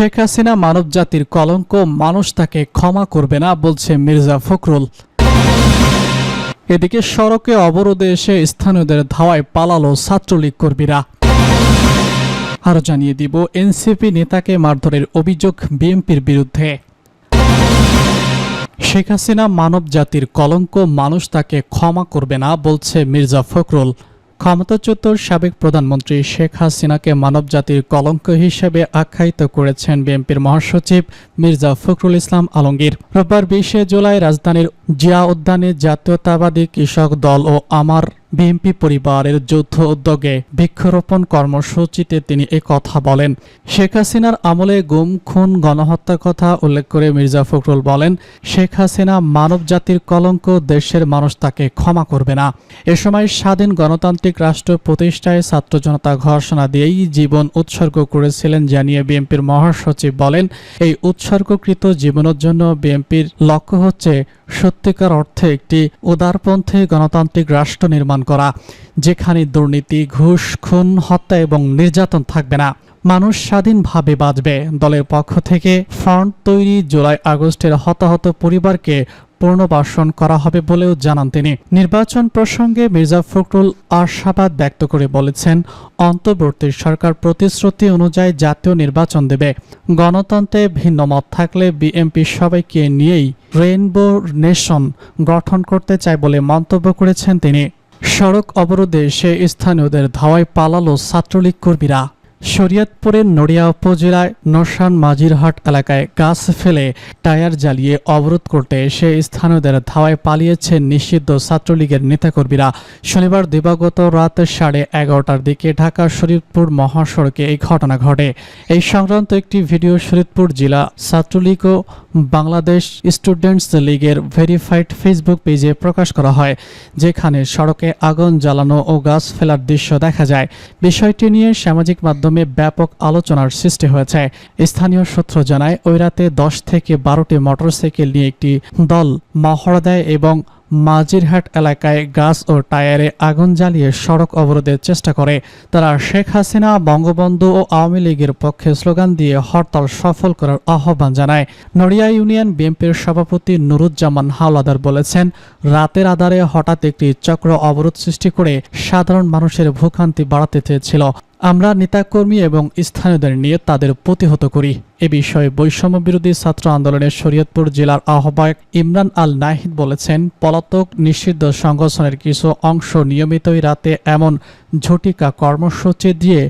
শেখ হাসিনা মানবজাতির কলঙ্ক, মানুষ তাকে ক্ষমা করবে না বলছে মির্জা ফখরুল। এদিকে সড়কে অবরোধে এসে স্থানীয়দের ধাওয়ায় পালালো ছাত্রলীগ কর্মীরা। আরো জানিয়ে দিব, এনসিপি নেতাকে মারধরের অভিযোগ বিএনপির বিরুদ্ধে। শেখ হাসিনা মানবজাতির কলঙ্ক, মানুষ তাকে ক্ষমা করবে না বলছে মির্জা ফখরুল। ক্ষমতাচ্যুত সাবেক প্রধানমন্ত্রী শেখ হাসিনাকে মানবজাতির কলঙ্ক হিসেবে আখ্যায়িত করেছেন বিএনপির মহাসচিব মির্জা ফখরুল ইসলাম আলমগীর। রোববার 20 জুলাই রাজধানীর জিয়া উদ্যানে জাতীয়তাবাদী কৃষক দল ও আমার বিএনপি পরিবারের যৌথ উদ্যোগে বৃক্ষরোপণ কর্মসূচিতে তিনি কথা বলেন। শেখ হাসিনার আমলে গুম, খুন, গণহত্যার কথা উল্লেখ করে মির্জা ফখরুল বলেন, শেখ হাসিনা মানবজাতির কলঙ্ক, দেশের মানুষ তাকে ক্ষমা করবে না। এ সময় স্বাধীন গণতান্ত্রিক রাষ্ট্র প্রতিষ্ঠায় ছাত্র জনতা ঘোষণা দিয়েই জীবন উৎসর্গ করেছিলেন জানিয়ে বিএনপির মহাসচিব বলেন, এই উৎসর্গকৃত জীবনের জন্য বিএনপির লক্ষ্য হচ্ছে সত্যিকার অর্থে একটি উদারপন্থী গণতান্ত্রিক রাষ্ট্র নির্মাণ করা, যেখানে দুর্নীতি, ঘুষ, খুন, হত্যা এবং নির্যাতন থাকবে না। মানুষ স্বাধীনভাবে বাঁচবে। দলের পক্ষ থেকে ফ্রন্ট তৈরি, জুলাই আগস্টের হতাহত পরিবারকে পুনর্বাসন করা হবে বলেও জানান তিনি। নির্বাচন প্রসঙ্গে মির্জা ফখরুল আশাবাদ ব্যক্ত করে বলেছেন, অন্তর্বর্তী সরকার প্রতিশ্রুতি অনুযায়ী জাতীয় নির্বাচন দেবে। গণতন্ত্রে ভিন্ন মত থাকলে বিএনপি সবাইকে নিয়েই রেইনবো নেশন গঠন করতে চায় বলে মন্তব্য করেছেন তিনি। সড়ক অবরোধে সে স্থানীয়দের ধাওয়ায় পালালো ছাত্রলীগ কর্মীরা। শরীয়তপুরের নড়িয়া উপজেলায় নশান মাঝিরহাট এলাকায় গাছ ফেলে টায়ার জ্বালিয়ে অবরোধ করতে এসে স্থানীয়দের ধাওয়ায় পালিয়েছেন নিষিদ্ধ ছাত্রলীগের নেতাকর্মীরা। শনিবার দিবাগত রাত 11:30টার দিকে ঢাকা শরীয়তপুর মহাসড়কে এই ঘটনা ঘটে। এই সংক্রান্ত একটি ভিডিও শরীয়তপুর জেলা ছাত্রলীগ ও বাংলাদেশ স্টুডেন্টস লীগের ভেরিফাইড ফেসবুক পেজে প্রকাশ করা হয়, যেখানে সড়কে আগুন জ্বালানো ও গাছ ফেলার দৃশ্য দেখা যায়। বিষয়টি নিয়ে সামাজিক মাধ্যমে ব্যাপক আলোচনার সৃষ্টি হয়েছে। স্থানীয় সূত্র জানায়, ওই রাতে 10 থেকে 12টি মোটরসাইকেল নিয়ে একটি দল মহড়া দেয় এবং মাঝিরহাট এলাকায় গাছ ও টায়ারে আগুন জ্বালিয়ে সড়ক অবরোধের চেষ্টা করে। তারা শেখ হাসিনা, বঙ্গবন্ধু ও আওয়ামী লীগের পক্ষে স্লোগান দিয়ে হরতাল সফল করার আহ্বান জানায়। নড়িয়া ইউনিয়ন বিএনপির সভাপতি নুরুজ্জামান হাওলাদার বলেছেন, রাতের আধারে হঠাৎ একটি চক্র অবরোধ সৃষ্টি করে সাধারণ মানুষের ভোগান্তি বাড়াতে চেয়েছিল। আমরা নেতাকর্মী এবং স্থানীয়দের নিয়ে তাদের প্রতিহত করি। এ বিষয়ে বৈষম্য বিরোধী ছাত্র আন্দোলনের শরীয়তপুর জেলার আহ্বায়ক ইমরান আল নাহিদ বলেছেন, পলাতক নিষিদ্ধ সংগঠনের কিছু অংশ নিয়মিতই রাতে এমন ঝটিকা কর্মসূচি দিয়ে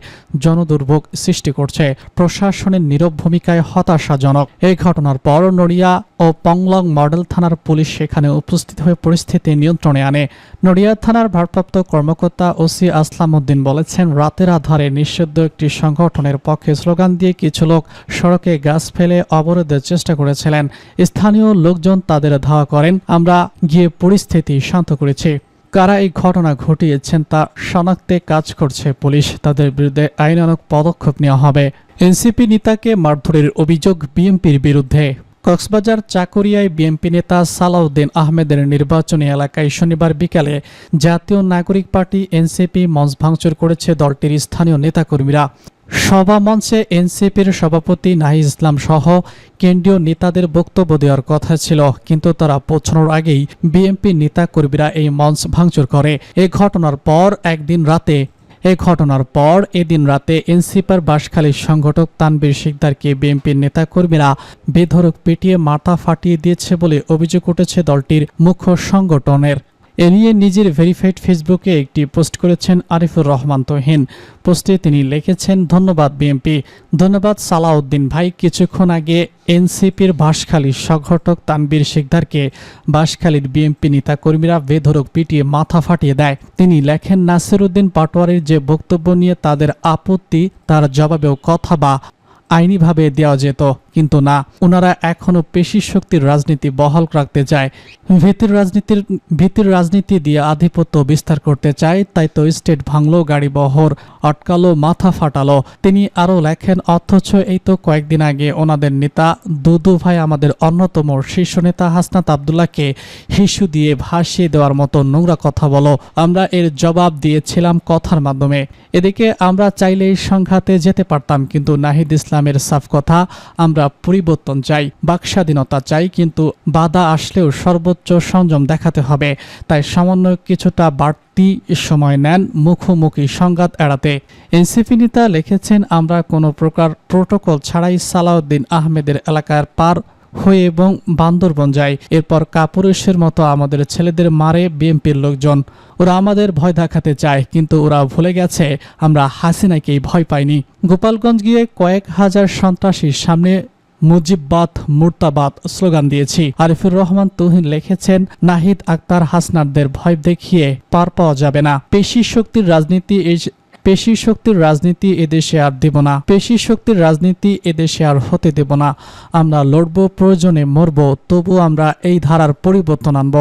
জনদুর্ভোগ সৃষ্টি করছে। প্রশাসনের নীরব ভূমিকায় হতাশাজনক। এই ঘটনার পর নড়িয়া ও পংলং মডেল থানার পুলিশ সেখানে উপস্থিত হয়ে পরিস্থিতি নিয়ন্ত্রণে আনে। নড়িয়া থানার ভারপ্রাপ্ত কর্মকর্তা ওসি আসলাম উদ্দিন বলেছেন, রাতের আধারে নিষিদ্ধ একটি সংগঠনের পক্ষে স্লোগান দিয়ে কিছু লোক সড়কে গাছ ফেলে অবরোধের চেষ্টা করেছিলেন। স্থানীয় লোকজন তাদের ধাওয়া করেন। আমরা গিয়ে পরিস্থিতি শান্ত করেছি। কারা এই ঘটনা ঘটিয়েছেন তা শনাক্তে কাজ করছে পুলিশ। তাদের বিরুদ্ধে আইনানুগ পদক্ষেপ নেওয়া হবে। এনসিপি নেতাকে মারধরের অভিযোগ বিএনপির বিরুদ্ধে। কক্সবাজার চাকুরিয়ায় বিএনপি নেতা সালাউদ্দিন আহমেদের নির্বাচনী এলাকায় শনিবার বিকালে জাতীয় নাগরিক পার্টি এনসিপি মঞ্চ ভাঙচুর করেছে দলটির স্থানীয় নেতাকর্মীরা। সভা মঞ্চে এনসিপির সভাপতি নাহিদ ইসলাম সহ কেন্দ্রীয় নেতাদের বক্তব্য দেওয়ার কথা ছিল, কিন্তু তারা পৌঁছানোর আগেই বিএনপি নেতাকর্মীরা এই মঞ্চ ভাঙচুর করে। এই ঘটনার পর এদিন রাতে এনসিপির বাঁশখালীর সংগঠক তানভীর শিকদারকে বিএনপির নেতাকর্মীরা বেধড়ক পিটিয়ে মাথা ফাটিয়ে দিয়েছে বলে অভিযোগ উঠেছে দলটির মুখ্য সংগঠনের। এ নিয়ে নিজের ভেরিফাইড ফেসবুকে একটি পোস্ট করেছেন আরিফুর রহমান তহিন। পোস্টে তিনি লিখেছেন, ধন্যবাদ বিএনপি, ধন্যবাদ সালাউদ্দিন ভাই। কিছুক্ষণ আগে এনসিপির বাঁশখালীর সংগঠক তানভীর শিকদারকে বাঁশখালীর বিএনপি নেতাকর্মীরা বেধড়ক পিটিয়ে মাথা ফাটিয়ে দেয়। তিনি লেখেন, নাসিরউদ্দিন পাটোয়ারির যে বক্তব্য নিয়ে তাদের আপত্তি, তার জবাবেও কথা বা আইনিভাবে দেওয়া যেত। কিন্তু না, ওনারা এখনো পেশি শক্তির রাজনীতি বহাল রাখতে চায়, ভীতির রাজনীতি দিয়ে আধিপত্য বিস্তার করতে চায়। তাই তো স্টেট ভাঙলো, গাড়ি বহর আটকালো, মাথা ফাটালো। তিনি আরো লেখেন, অথচ এই তো কয়েকদিন আগে ওনাদের নেতা দুদু ভাই আমাদের অন্যতম শীর্ষ নেতা হাসনাত আব্দুল্লাহকে হিসু দিয়ে ভাসিয়ে দেওয়ার মতো নোংরা কথা বলো। আমরা এর জবাব দিয়েছিলাম কথার মাধ্যমে। এদিকে আমরা চাইলেই সংঘাতে যেতে পারতাম, কিন্তু নাহিদ ইসলামের সাফ কথা, আমরা পরিবর্তন চাই, বাকস্বাধীনতা চাই, কিন্তু বাধা আসলেও সর্বোচ্চ সংযম দেখাতে হবে। তাই সামান্য কিছুটা বাড়তি সময় নেন মুখোমুখি সংঘাত এড়াতে। এনসিপি নেতা লিখেছেন, আমরা কোনো প্রকার প্রোটোকল ছাড়াই সালাউদ্দিন আহমেদের এলাকার পার হয়ে এবং বান্দরবন যায়। এরপর কাপুরুষের মতো আমাদের ছেলেদের মারে বিএনপির লোকজন। ওরা আমাদের ভয় দেখাতে চায়, কিন্তু ওরা ভুলে গেছে আমরা হাসিনাকেই ভয় পাইনি। গোপালগঞ্জ গিয়ে কয়েক হাজার সন্ত্রাসীর সামনে মুজিববাদ মুর্তাবাদ স্লোগান দিয়েছি। আরিফুর রহমান তুহিন লিখেছেন, নাহিদ আক্তার হাসনাতদের ভয় দেখিয়ে পার পাওয়া যাবে না। পেশি শক্তির রাজনীতি এদেশে আর দেব না। পেশি শক্তির রাজনীতি এদেশে আর হতে দেব না। আমরা লড়ব, প্রয়োজনে মরব, তবু আমরা এই ধারার পরিবর্তন আনব।